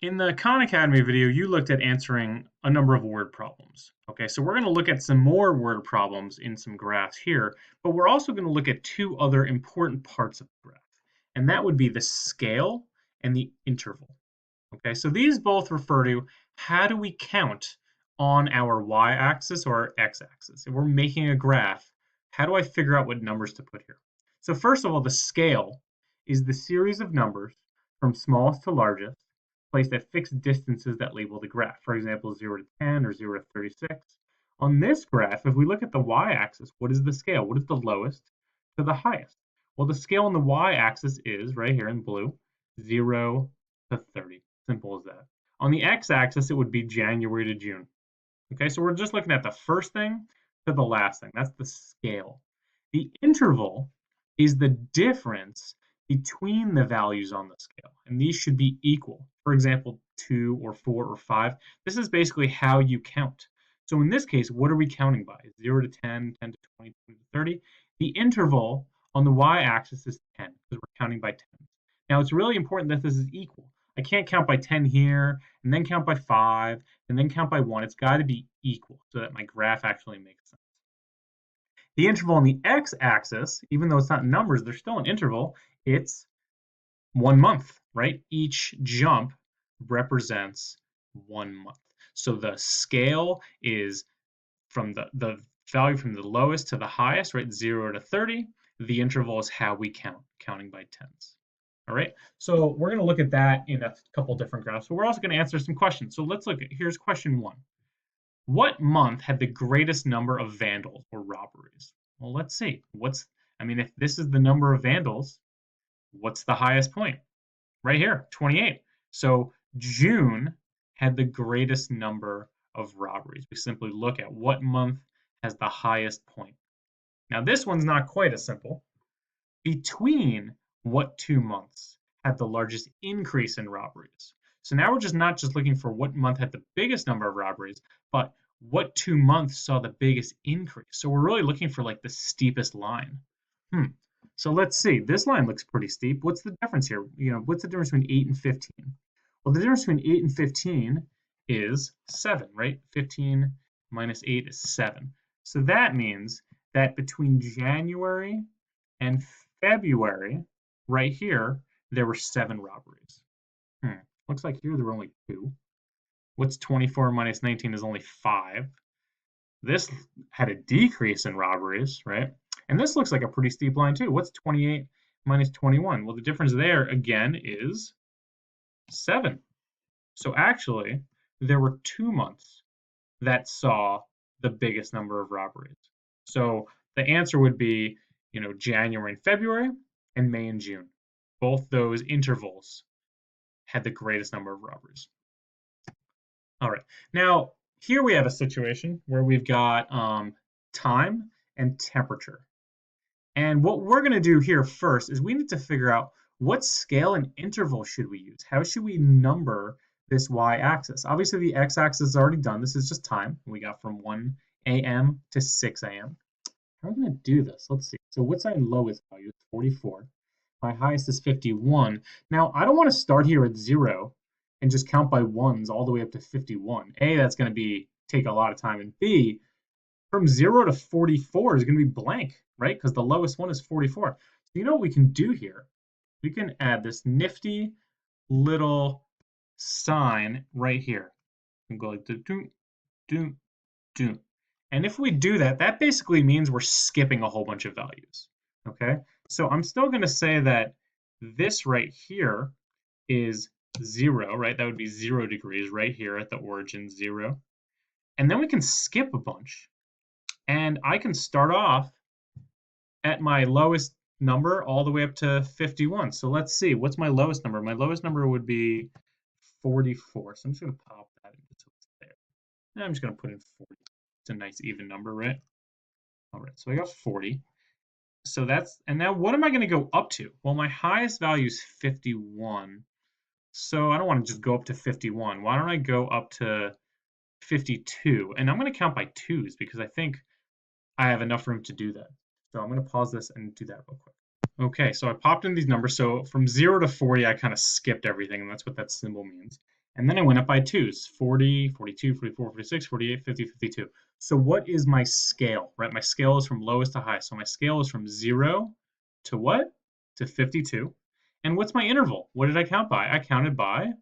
In the Khan Academy video, you looked at answering a number of word problems. Okay, so we're going to look at some more word problems in some graphs here, but we're also going to look at two other important parts of the graph, and that would be the scale and the interval. Okay, so these both refer to how do we count on our y-axis or our x-axis. If we're making a graph, how do I figure out what numbers to put here? So first of all, the scale is the series of numbers from smallest to largest placed at fixed distances that label the graph. For example, 0 to 10 or 0 to 36. On this graph, if we look at the y-axis, what is the scale? What is the lowest to the highest? Well, the scale on the y-axis is, right here in blue, 0 to 30. Simple as that. On the x-axis, it would be January to June. Okay, so we're just looking at the first thing to the last thing. That's the scale. The interval is the difference between the values on the scale, and these should be equal. For example, 2 or 4 or 5. This is basically how you count. So in this case, what are we counting by? 0 to 10, 10 to 20, 20 to 30. The interval on the y-axis is 10 because we're counting by 10. Now, it's really important that this is equal. I can't count by 10 here, and then count by 5, and then count by 1. It's got to be equal so that my graph actually makes sense. The interval on the x-axis, even though it's not numbers, there's still an interval. It's 1 month, right? Each jump represents 1 month. So the scale is from the value from the lowest to the highest, right? 0 to 30. The interval is how we count, counting by tens. All right, so we're going to look at that in a couple different graphs. But we're also going to answer some questions. So let's look at, here's question 1. What month had the greatest number of vandals or robberies? Well, let's see. If this is the number of vandals, what's the highest point? Right here, 28. So June had the greatest number of robberies. We simply look at what month has the highest point. Now, this one's not quite as simple. Between what 2 months had the largest increase in robberies? So now we're not just looking for what month had the biggest number of robberies, but what 2 months saw the biggest increase. So we're really looking for like the steepest line. So let's see. This line looks pretty steep. What's the difference here? What's the difference between 8 and 15? Well, the difference between 8 and 15 is 7, right? 15 minus 8 is 7. So that means that between January and February, right here, there were 7 robberies. Looks like here there were only 2. What's 24 minus 19 is only 5. This had a decrease in robberies, right? And this looks like a pretty steep line too. What's 28 minus 21? Well, the difference there, again, is 7. So actually, there were 2 months that saw the biggest number of robberies. So the answer would be, January and February, and May and June. Both those intervals had the greatest number of robberies. All right. Now, here we have a situation where we've got time and temperature. And what we're going to do here first is we need to figure out what scale and interval should we use? How should we number this y-axis? Obviously, the x-axis is already done. This is just time. We got from 1 a.m. to 6 a.m. How are we going to do this? Let's see. So what's our lowest value? It's 44. My highest is 51. Now, I don't want to start here at 0 and just count by ones all the way up to 51. A, that's going to take a lot of time. And B, from 0 to 44 is going to be blank, right? Because the lowest one is 44. So you know what we can do here? We can add this nifty little sign right here. And go like do, do, do. And if we do that, that basically means we're skipping a whole bunch of values, okay? So I'm still going to say that this right here is 0, right? That would be 0 degrees right here at the origin, 0. And then we can skip a bunch. And I can start off at my lowest number all the way up to 51. So let's see, what's my lowest number? My lowest number would be 44. So I'm just going to pop that in so it's there. And I'm just going to put in 40. It's a nice even number, right? All right, so I got 40. So and now what am I going to go up to? Well, my highest value is 51. So I don't want to just go up to 51. Why don't I go up to 52? And I'm going to count by 2s because I think I have enough room to do that. So I'm going to pause this and do that real quick. Okay, so I popped in these numbers. So from 0 to 40, I kind of skipped everything, and that's what that symbol means. And then I went up by twos, 40, 42, 44, 46, 48, 50, 52. So what is my scale, right? My scale is from lowest to highest. So my scale is from 0 to what? To 52. And what's my interval? What did I count by? I counted by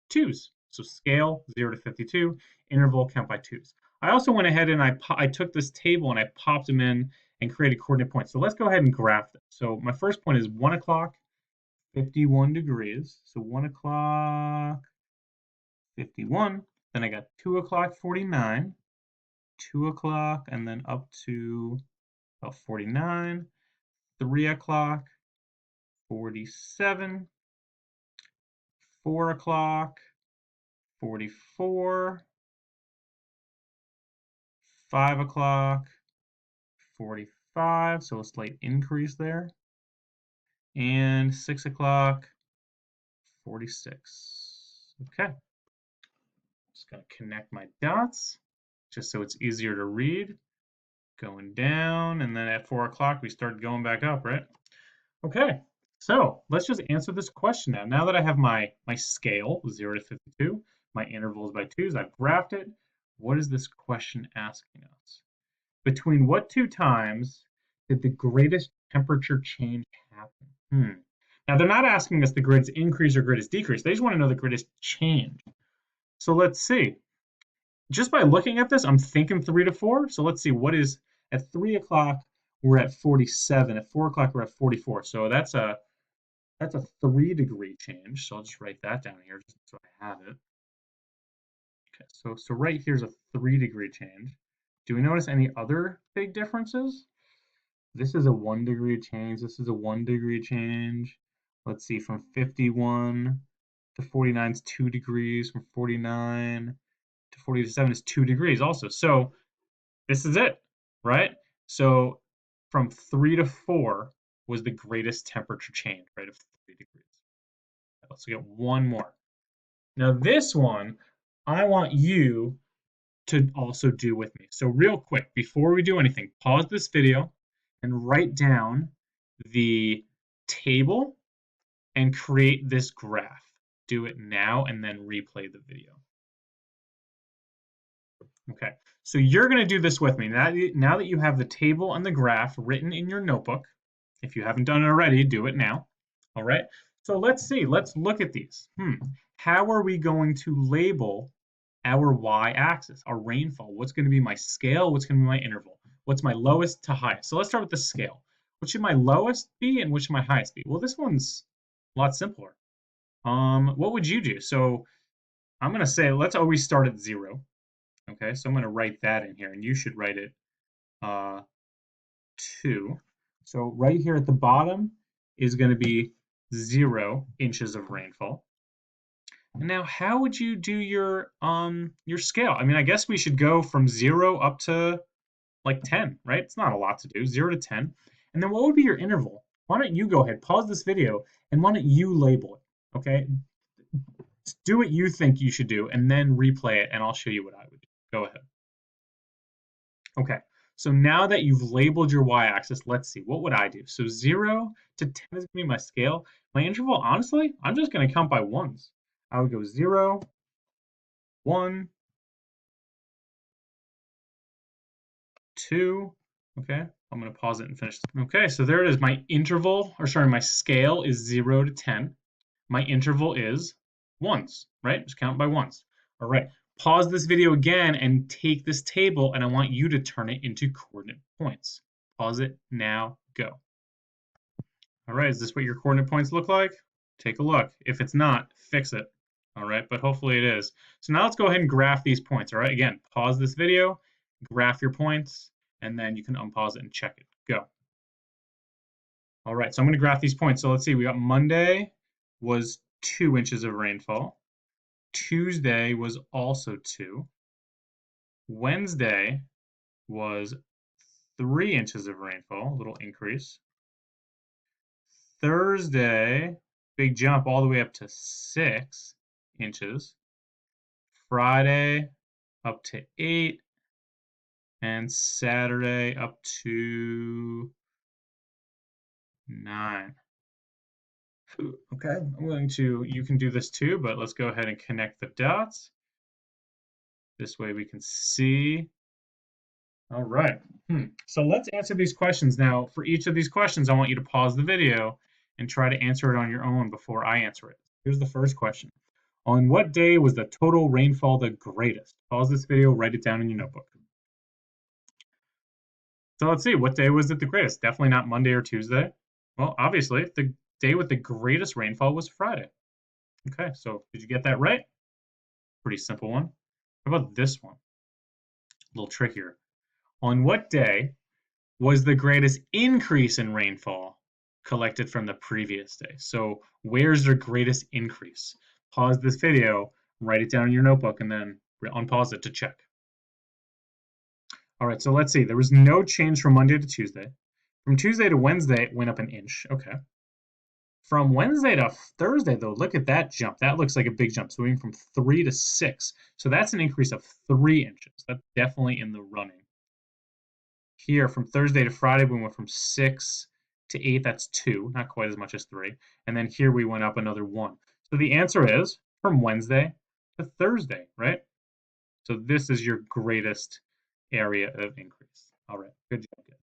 twos. So scale 0 to 52, interval count by twos. I also went ahead and I took this table and I popped them in and created coordinate points. So let's go ahead and graph them. So my first point is 1 o'clock, 51 degrees. So 1 o'clock, 51. Then I got 2 o'clock, 49, 2 o'clock, and then up to about 49, 3 o'clock, 47, 4 o'clock, 44, 5 o'clock, 45, so a slight increase there, and 6 o'clock, 46. Okay, just gonna connect my dots just so it's easier to read. Going down, and then at 4 o'clock we started going back up, right? Okay, so let's just answer this question now. Now that I have my scale, 0 to 52, my intervals by twos, I've graphed it. What is this question asking us? Between what two times did the greatest temperature change happen? Now, they're not asking us the greatest increase or greatest decrease. They just want to know the greatest change. So let's see. Just by looking at this, I'm thinking 3 to 4. So let's see, what is at 3 o'clock, we're at 47. At 4 o'clock, we're at 44. So that's a 3-degree change. So I'll just write that down here just so I have it. Okay, so right here's a 3-degree change. Do we notice any other big differences? This is a 1-degree change. This is a 1-degree change. Let's see, from 51 to 49 is 2 degrees. From 49 to 47 is 2 degrees also. So this is it, right? So from 3 to 4 was the greatest temperature change, right, of 3 degrees. Let's get one more. Now this one, I want you to also do with me. So real quick, before we do anything, pause this video and write down the table and create this graph. Do it now and then replay the video. Okay, so you're going to do this with me. Now that you have the table and the graph written in your notebook, if you haven't done it already, do it now. All right, so let's see. Let's look at these. How are we going to label our y-axis, our rainfall? What's going to be my scale? What's going to be my interval? What's my lowest to highest? So let's start with the scale. What should my lowest be and what should my highest be? Well, this one's a lot simpler. What would you do? So I'm going to say let's always start at 0. Okay, so I'm going to write that in here, and you should write it 2. So right here at the bottom is going to be 0 inches of rainfall. And now, how would you do your scale? I mean, I guess we should go from 0 up to like 10, right? It's not a lot to do, 0 to 10. And then what would be your interval? Why don't you go ahead, pause this video, and why don't you label it, okay? Do what you think you should do, and then replay it, and I'll show you what I would do. Go ahead. Okay, so now that you've labeled your y-axis, let's see, what would I do? So 0 to 10 is going to be my scale. My interval, honestly, I'm just going to count by ones. I would go 0, 1, 2, okay? I'm going to pause it and finish. Okay, so there it is. My interval, or sorry, my scale is 0 to 10. My interval is ones, right? Just count by ones. All right, pause this video again and take this table, and I want you to turn it into coordinate points. Pause it now, go. All right, is this what your coordinate points look like? Take a look. If it's not, fix it. All right, but hopefully it is. So now let's go ahead and graph these points. All right, again, pause this video, graph your points, and then you can unpause it and check it. Go. All right, so I'm going to graph these points. So let's see, we got Monday was 2 inches of rainfall. Tuesday was also 2. Wednesday was 3 inches of rainfall, a little increase. Thursday, big jump all the way up to 6 inches. Friday up to 8. And Saturday up to 9. Okay, you can do this too, but let's go ahead and connect the dots. This way we can see. All right. So let's answer these questions. Now, for each of these questions, I want you to pause the video and try to answer it on your own before I answer it. Here's the first question. On what day was the total rainfall the greatest? Pause this video, write it down in your notebook. So let's see, what day was it the greatest? Definitely not Monday or Tuesday. Well, obviously, the day with the greatest rainfall was Friday. Okay, so did you get that right? Pretty simple one. How about this one? A little trickier. On what day was the greatest increase in rainfall collected from the previous day? So where's the greatest increase? Pause this video, write it down in your notebook, and then unpause it to check. All right, so let's see. There was no change from Monday to Tuesday. From Tuesday to Wednesday, it went up an inch. Okay. From Wednesday to Thursday, though, look at that jump. That looks like a big jump. So we went from 3 to 6. So that's an increase of 3 inches. That's definitely in the running. Here, from Thursday to Friday, we went from 6 to 8. That's 2, not quite as much as 3. And then here we went up another 1. So the answer is from Wednesday to Thursday, right? So this is your greatest area of increase. All right, good job, guys.